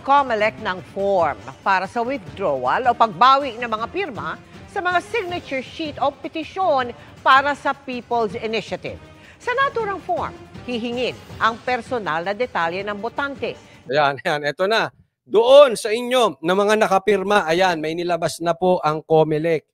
COMELEC ng form para sa withdrawal o pagbawi ng mga pirma sa mga signature sheet o petisyon para sa People's Initiative. Sa naturang form, hihingin ang personal na detalye ng botante. Ayan, ito na. Doon sa inyo na mga nakapirma, ayan, may nilabas na po ang COMELEC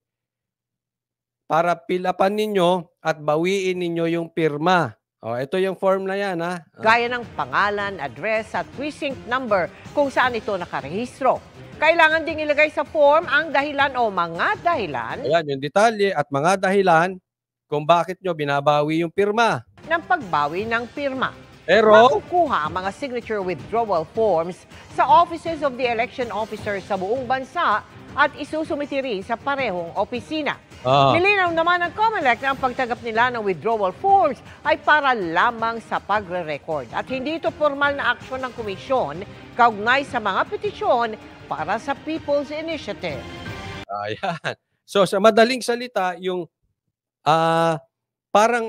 para pilapan ninyo at bawiin ninyo yung pirma. Ito yung form na yan, ha? Gaya ng pangalan, address at precinct number kung saan ito nakarehistro. Kailangan ding ilagay sa form ang dahilan o mga dahilan. Ayan, yung detalye at mga dahilan kung bakit nyo binabawi yung pirma. Ng pagbawi ng pirma. Pero makukuha ang mga signature withdrawal forms sa offices of the election officers sa buong bansa at isusumiti rin sa parehong opisina. Nilinaw naman ng COMELEC na ang pagtanggap nila ng withdrawal forms ay para lamang sa pagre-record at hindi ito formal na aksyon ng komisyon kaugnay sa mga petisyon para sa People's Initiative. Ayan. So sa madaling salita, yung parang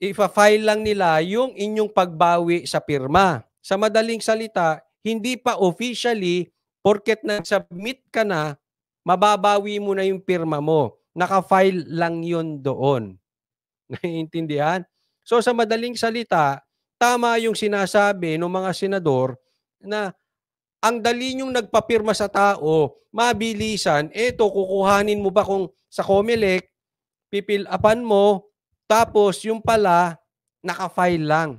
ipa-file lang nila yung inyong pagbawi sa pirma. Sa madaling salita, hindi pa officially, porket nag-submit ka na, mababawi mo na yung pirma mo. Naka-file lang yun doon. Naiintindihan? So sa madaling salita, tama yung sinasabi ng mga senador na ang dali nyong nagpapirma sa tao, mabilisan, eto kukuhanin mo ba kung sa COMELEC, pipil-upan mo, tapos yung pala, naka-file lang.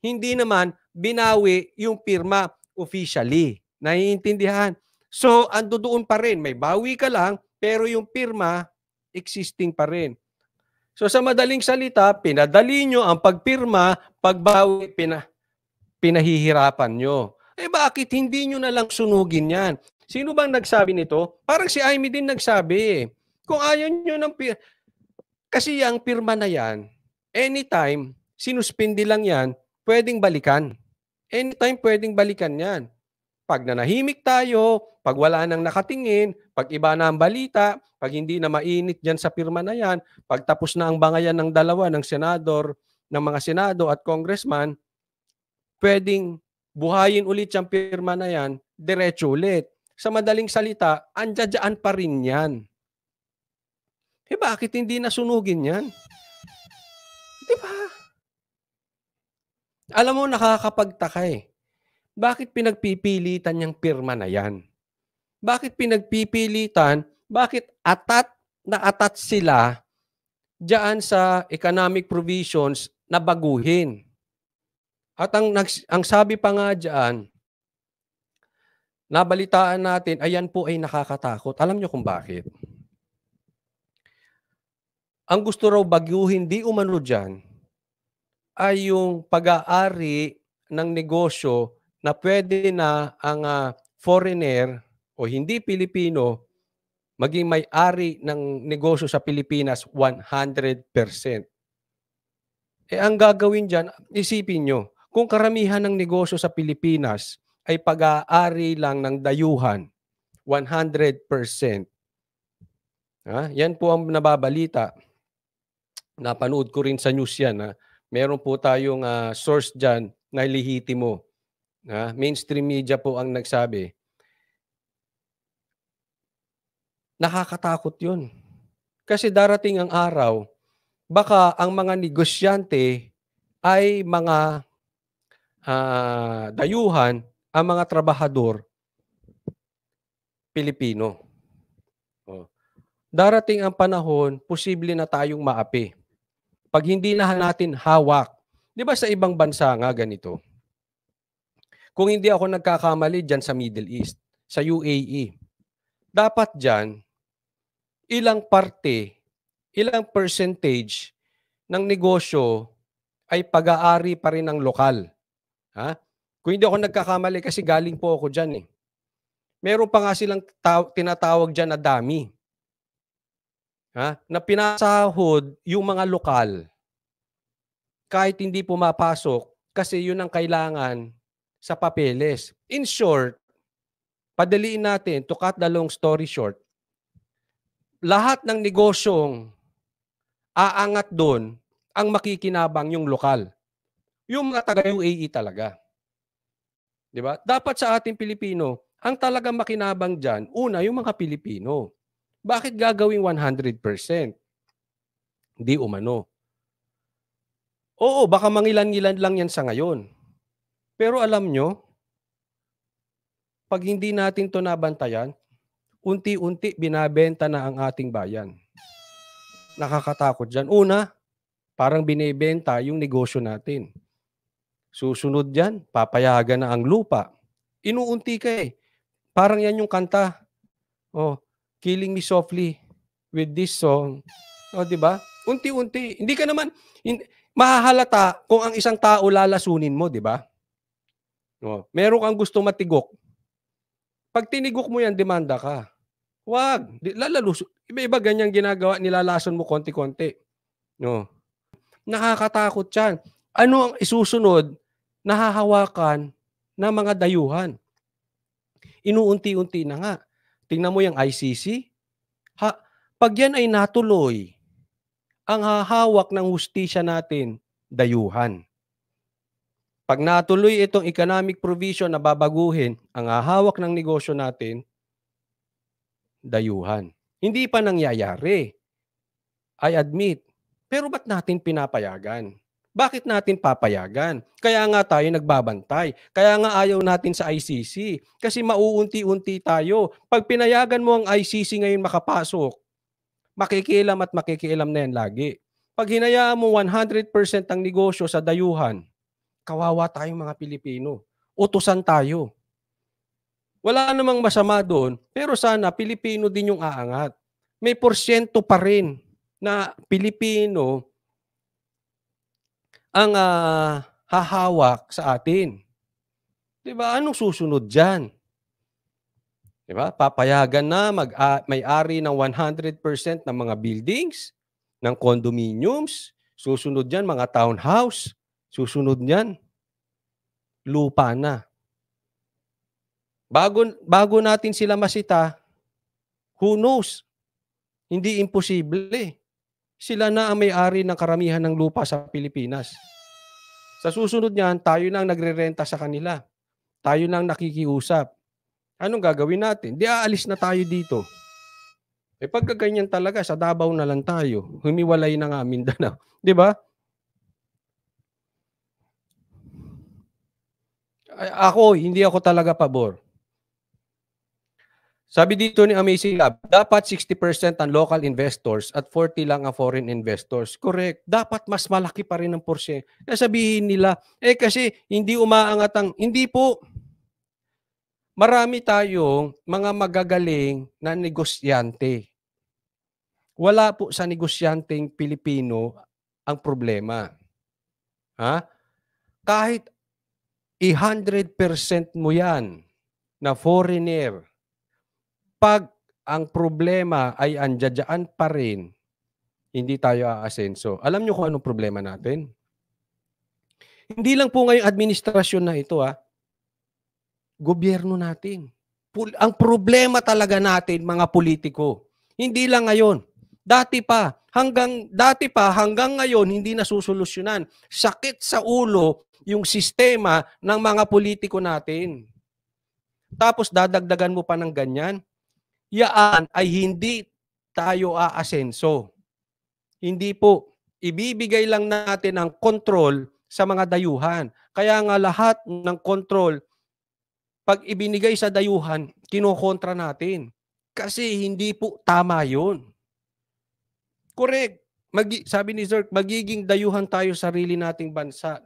Hindi naman binawi yung pirma officially. Naiintindihan? So, ando doon pa rin. May bawi ka lang, pero yung pirma, existing pa rin. So, sa madaling salita, pinadali nyo ang pagpirma, pagbawi, pinahihirapan nyo. Bakit hindi nyo na lang sunugin yan? Sino bang nagsabi nito? Parang si Amy din nagsabi. Kung ayaw nyo ng pirma, kasi yung pirma na yan, anytime, sinuspindi lang yan, pwedeng balikan. Anytime, pwedeng balikan yan. Pag nanahimik tayo, pag wala nang nakatingin, pag iba na ang balita, pag hindi na mainit dyan sa pirma na yan, pag tapos na ang bangayan ng dalawa, ng senador, ng mga senado at congressman, pwedeng buhayin ulit yung pirma na yan, diretso ulit. Sa madaling salita, andyan pa rin yan. Bakit hindi nasunugin yan? Diba? Alam mo, nakakapagtaka eh. Bakit pinagpipilitan yung pirma na yan? Bakit pinagpipilitan? Bakit atat sila diyan sa economic provisions na baguhin? At ang sabi pa nga diyan, nabalitaan natin, ayan po ay nakakatakot. Alam nyo kung bakit? Ang gusto raw baguhin di umano dyan ay yung pag-aari ng negosyo na pwede na ang foreigner o hindi Pilipino maging may-ari ng negosyo sa Pilipinas 100%. Ang gagawin dyan, isipin nyo, kung karamihan ng negosyo sa Pilipinas ay pag-aari lang ng dayuhan, 100%. Yan po ang nababalita. Napanood ko rin sa news yan. Meron po tayong source dyan na lehitimo. Mainstream media po ang nagsabi. Nakakatakot yun. Kasi darating ang araw, baka ang mga negosyante ay mga dayuhan, ang mga trabahador Pilipino. Darating ang panahon, posible na tayong maapi. Pag hindi na natin hawak, di ba sa ibang bansa nga ganito? Kung hindi ako nagkakamali dyan sa Middle East, sa UAE, dapat dyan, ilang parte, ilang percentage ng negosyo ay pag-aari pa rin ng lokal. Kung hindi ako nagkakamali kasi galing po ako dyan eh. Meron pa nga silang tinatawag dyan na dami. Na pinasahod yung mga lokal kahit hindi pumapasok kasi yun ang kailangan sa papeles. In short, padaliin natin, to cut the long story short, lahat ng negosyong aangat doon ang makikinabang yung lokal. Yung mga taga-UAE talaga. Di ba? Dapat sa ating Pilipino, ang talagang makinabang dyan, una, yung mga Pilipino. Bakit gagawing 100%? Di umano. Oo, baka mangilan-ngilan lang yan sa ngayon. Pero alam nyo, pag hindi natin to nabantayan, unti-unti binabenta na ang ating bayan. Nakakatakot dyan. Una, parang binibenta yung negosyo natin. Susunod dyan, papayagan na ang lupa. Inuunti ka eh. Parang yan yung kanta. Oh, Killing Me Softly with this song. Oh, di ba? Unti-unti. Hindi ka naman mahahalata kung ang isang tao lalasunin mo, di ba? Oh, meron kang gusto matigok. Pag tinigok mo yan, demanda ka. Wag. Lalalus. Iba-iba ganyang ginagawa, nilalason mo konti-konti. No. Nakakatakot yan. Ano ang isusunod? Nahahawakan ng mga dayuhan. Inuunti-unti na nga. Tingnan mo yung ICC. Pag yan ay natuloy, ang hahawak ng hustisya natin, dayuhan. Pag natuloy itong economic provision na babaguhin, ang hahawak ng negosyo natin, dayuhan. Hindi pa nangyayari. I admit. Pero ba't natin pinapayagan? Bakit natin papayagan? Kaya nga tayo nagbabantay. Kaya nga ayaw natin sa ICC. Kasi mauunti-unti tayo. Pag pinayagan mo ang ICC ngayon makapasok, makikialam at makikialam na yan lagi. Pag hinayaan mo 100% ang negosyo sa dayuhan, kawawa tayong mga Pilipino. Utusan tayo. Wala namang masama doon, pero sana Pilipino din yung aangat. May porsyento pa rin na Pilipino ang hahawak sa atin. Diba? Anong susunod dyan? Diba? Papayagan na may-ari ng 100% ng mga buildings, ng condominiums, susunod dyan mga townhouse, susunod dyan lupa na. Bago natin sila masita, who knows? Hindi imposible. Sila na ang may-ari ng karamihan ng lupa sa Pilipinas. Sa susunod niyan, tayo nang nagre-renta sa kanila. Tayo nang nakikiusap. Anong gagawin natin? Di aalis na tayo dito. Pagkaganyan talaga, sa Davao na lang tayo. Humiwalay na nga Mindanao. Di ba? Hindi ako talaga pabor. Sabi dito ni Amazing Lab, dapat 60% ang local investors at 40% lang ang foreign investors. Correct. Dapat mas malaki pa rin ang porsyento. Sabihin nila, kasi hindi umaangat ang... Hindi po. Marami tayong mga magagaling na negosyante. Wala po sa negosyanteng Pilipino ang problema. Kahit 100% mo yan na foreigner, pag ang problema ay andyan pa rin, hindi tayo aasenso. Alam nyo kung anong problema natin? Hindi lang po ngayong administrasyon na ito, gobyerno natin. Ang problema talaga natin, mga politiko, hindi lang ngayon. Dati pa, hanggang ngayon, hindi nasusolusyonan. Sakit sa ulo yung sistema ng mga politiko natin. Tapos dadagdagan mo pa ng ganyan, yaan ay hindi tayo aasenso. Hindi po. Ibibigay lang natin ang kontrol sa mga dayuhan. Kaya nga lahat ng kontrol, pag ibinigay sa dayuhan, kinokontra natin. Kasi hindi po tama yun. Correct. Sabi ni Zerk, magiging dayuhan tayo sa sarili nating bansa.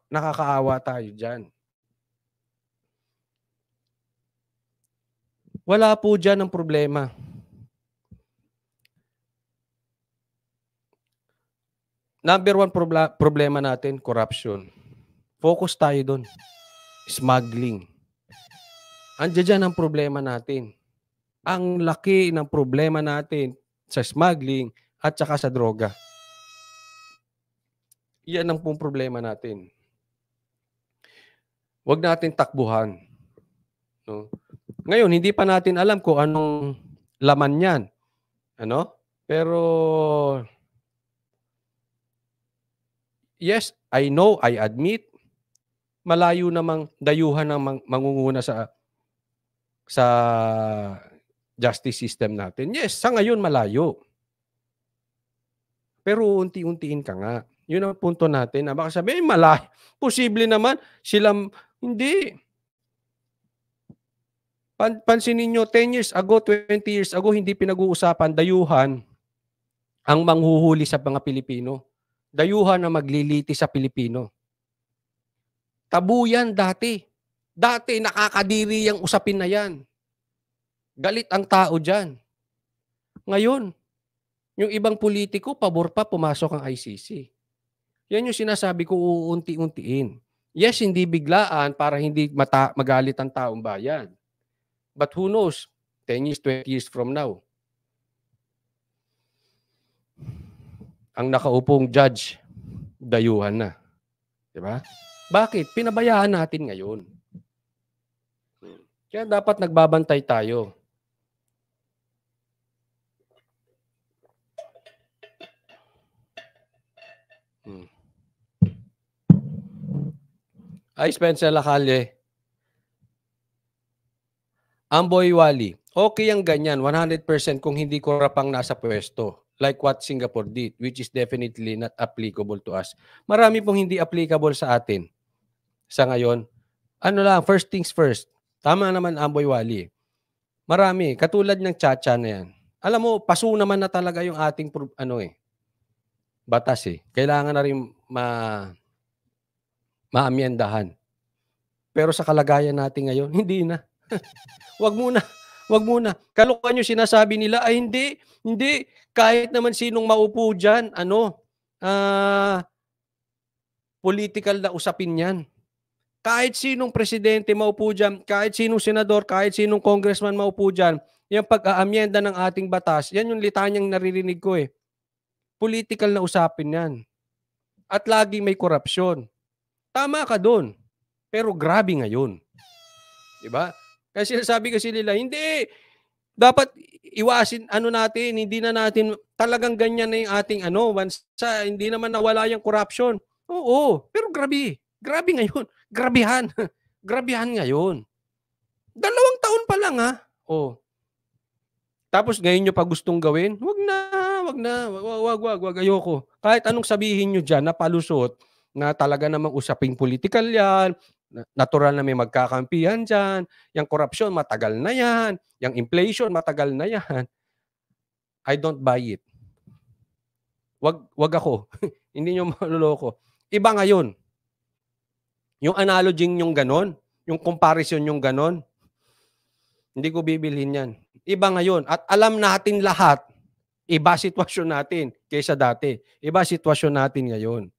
Nakakaawa tayo dyan. Wala po dyan ang problema. Number one problema natin, corruption. Focus tayo doon. Smuggling. Andiyan dyan ang problema natin. Ang laki ng problema natin sa smuggling at saka sa droga. Yan ang pong problema natin. Huwag natin takbuhan. No? Ngayon, hindi pa natin alam kung anong laman yan. Pero, yes, I know, I admit, malayo namang dayuhan ng mangunguna sa justice system natin. Yes, sa ngayon malayo. Pero unti-untiin ka nga. Yun ang punto natin na baka sabihin, malayo. Posible naman silang, hindi. Pansinin nyo, 10 years ago, 20 years ago, hindi pinag-uusapan dayuhan ang manghuhuli sa mga Pilipino. Dayuhan na magliliti sa Pilipino. Tabu yan dati. Dati nakakadiri yung usapin na yan. Galit ang tao dyan. Ngayon, yung ibang politiko, pabor pa pumasok ang ICC. Yan yung sinasabi ko, uunti-untiin. Yes, hindi biglaan para hindi magalit ang taong bayan. But who knows, 10 years, 20 years from now, ang nakaupong judge, dayuhan na. Diba? Bakit? Pinabayaan natin ngayon. Kaya dapat nagbabantay tayo. Ay, Spencer Lacalle. Amboy Wali. Okay ang ganyan, 100% kung hindi korap ang nasa pwesto. Like what Singapore did, which is definitely not applicable to us. Marami pong hindi applicable sa atin. Sa ngayon, ano lang, first things first. Tama naman, Amboy Wali. Marami, katulad ng Chacha na yan. Alam mo, paso naman na talaga yung ating batas eh. Kailangan na rin maamyendahan. Pero sa kalagayan natin ngayon, hindi na. Wag muna. Kalokohan yung sinasabi nila, ay hindi. Kahit naman sinong maupo dyan, political na usapin yan. Kahit sinong presidente maupo dyan, kahit sinong senador, kahit sinong congressman maupo dyan, yung pag-aamyenda ng ating batas, yan yung litanyang naririnig ko eh. Political na usapin yan. At lagi may korupsyon. Tama ka doon. Pero grabe ngayon. Diba? Kasi sinasabi kasi nila, hindi. Dapat iwasin natin, hindi na natin, talagang ganyan na yung ating bansa, hindi naman nawala yung corruption. Oo, pero grabe. Grabe ngayon. Grabihan. Grabihan ngayon. 2 taon pa lang ha. Oh. Tapos ngayon nyo pa gustong gawin? Wag ayoko. Kahit anong sabihin nyo dyan na palusot, na talaga namang usaping political yan, natural na may magkakampihan dyan, yung korupsyon matagal na yan, yung inflation matagal na yan. I don't buy it. Wag ako. Hindi nyo maluloko. Iba ngayon. Yung analogy yung ganon, yung comparison yung ganon, hindi ko bibilhin yan. Iba ngayon. At alam natin lahat, iba sitwasyon natin kaysa dati. Iba sitwasyon natin ngayon.